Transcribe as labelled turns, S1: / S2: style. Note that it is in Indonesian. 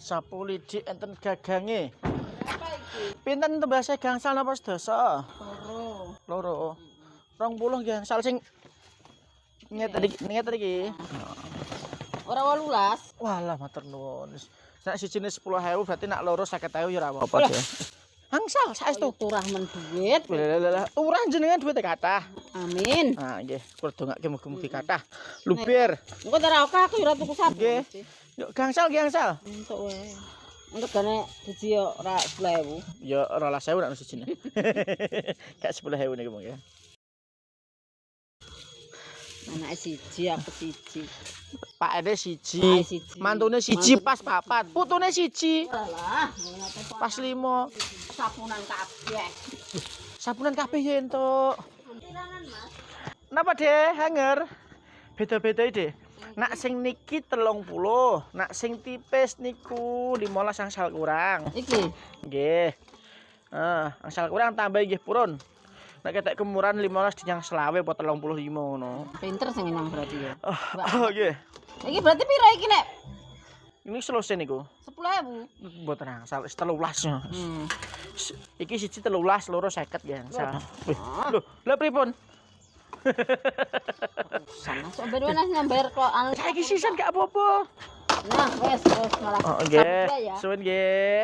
S1: Sapu lidi enten gagange.
S2: Berapa iki?
S1: Pinten tembase gangsal napa sedasa?
S2: Loro.
S1: Loro. 20 gangsal sing ngeten iki.
S2: Ora 18.
S1: Walah matur nuwun. Nek sijine 10.000 berarti nak loro 50.000 ya ora apa-apa deh. Angsal saestu.
S2: Turah men duit.
S1: Lah urah jenengan duwite kathah.
S2: Amin.
S1: Nah, nggih, kula dongake mugi-mugi kathah. Lubir.
S2: Engko ora akeh aku ora tuku sapu.
S1: Nggih. Yuk gangsal gangsal.
S2: Entuk wae. Entuk gane siji yo ora 10.000.
S1: Ya 12.000 nak sijine. Gak 10.000 niku mung ya.
S2: Anake siji aku siji.
S1: Pak Ede siji.
S2: Pak Ede siji.
S1: Mantune siji pas papat. Putune siji.
S2: Alah,
S1: Pas 5.
S2: sapunan kabeh.
S1: Sapunan kabeh ya entuk.
S2: Pirangan, Mas?
S1: Napa deh hanger? Beda-beda deh. Nak sing niki 30, nak sing tipis niku 15 angsal kurang.
S2: Iki.
S1: Nggih. Angsal kurang tambah nggih purun. Nek ketek kemurahan 15 dinyang 20 apa 35 ngono.
S2: Pinter sing nang berarti ya.
S1: Oh nggih.
S2: Iki berarti pira iki nek?
S1: Ini selesai niku.
S2: 10.000.
S1: Mboten angsal 13 ya. Iki siji 13, loro 50 ya angsal. Lho, lha pripun?
S2: Sana sampe wis nyamber kok anu.
S1: Saiki sisan gak apa-apa.
S2: Nah, wes malah.
S1: Oh nggih. Suwun nggih.